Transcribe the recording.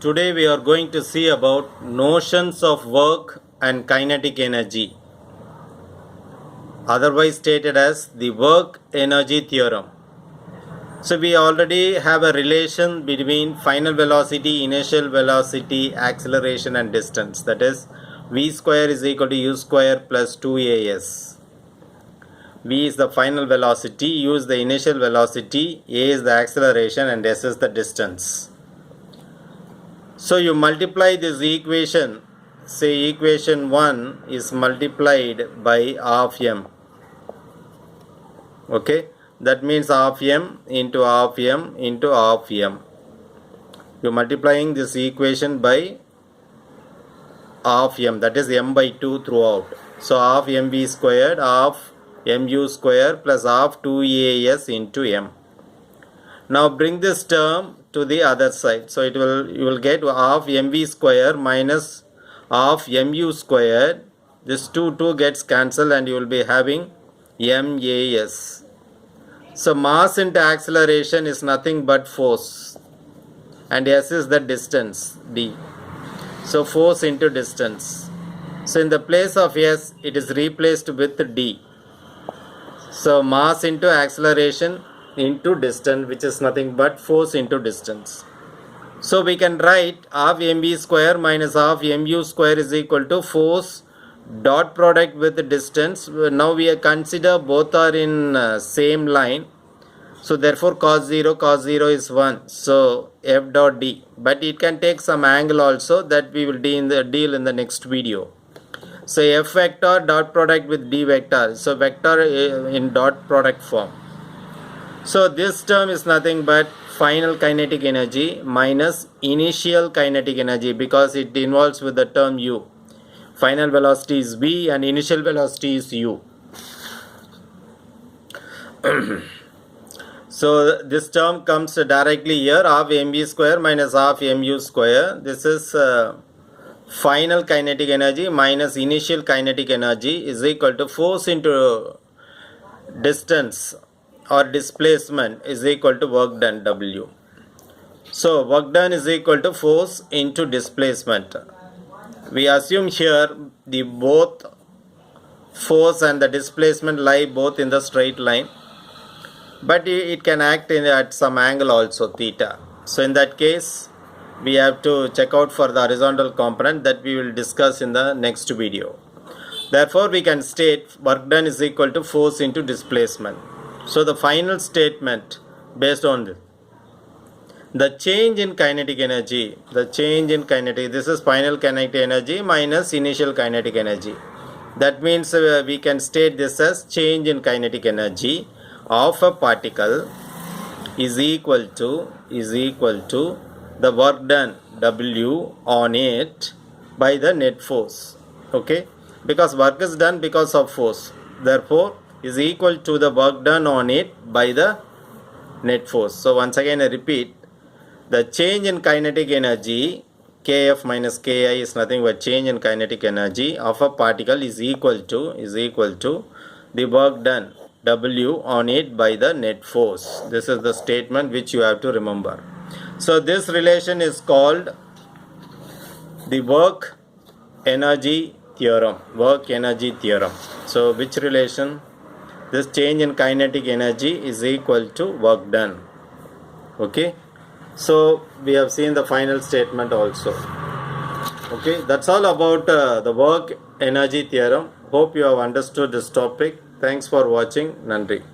Today we are going to see about notions of work and kinetic energy, otherwise stated as the work energy theorem. So we already have a relation between final velocity, initial velocity, acceleration and distance, that is v square is equal to u square plus 2as. V is the final velocity, u is the initial velocity, a is the acceleration and s is the distance. So you multiply this equation, say equation 1 is multiplied by half m. Okay, that means half m into half m into half m. You are multiplying this equation by half m, that is m by 2 throughout. So half mv squared, half mu square plus half 2as into m. Now bring this term to the other side. So you will get half mv square minus half mu squared. This 2 gets cancelled and you will be having mas. So mass into acceleration is nothing but force, and s is the distance d. So force into distance. So in the place of s, it is replaced with d. So mass into acceleration into distance, which is nothing but force into distance. So we can write half mv square minus half mu square is equal to force dot product with the distance. Now we consider both are in same line. So therefore cos 0 is 1. So f dot d. But it can take some angle also, that we will deal in the next video. So f vector dot product with d vector. So vector in dot product form. So this term is nothing but final kinetic energy minus initial kinetic energy, because it involves with the term u. Final velocity is v and initial velocity is u. So this term comes directly here, half mv square minus half mu square. This is final kinetic energy minus initial kinetic energy is equal to force into distance or displacement is equal to work done, W. So work done is equal to force into displacement. We assume here the both force and the displacement lie both in the straight line, but it can act at some angle also, theta. So in that case, we have to check out for the horizontal component that we will discuss in the next video. Therefore, we can state work done is equal to force into displacement. So the final statement based on this, the change in kinetic energy, this is final kinetic energy minus initial kinetic energy. That means we can state this as change in kinetic energy of a particle is equal to the work done W on it by the net force. Okay, because work is done because of force, therefore is equal to the work done on it by the net force. So once again I repeat, the change in kinetic energy kf minus ki is nothing but change in kinetic energy of a particle is equal to the work done W on it by the net force. This is the statement which you have to remember. So this relation is called the work energy theorem. So which relation? This change in kinetic energy is equal to work done. Okay, so we have seen the final statement also. Okay, that's all about the work energy theorem. Hope you have understood this topic. Thanks for watching. Nandri.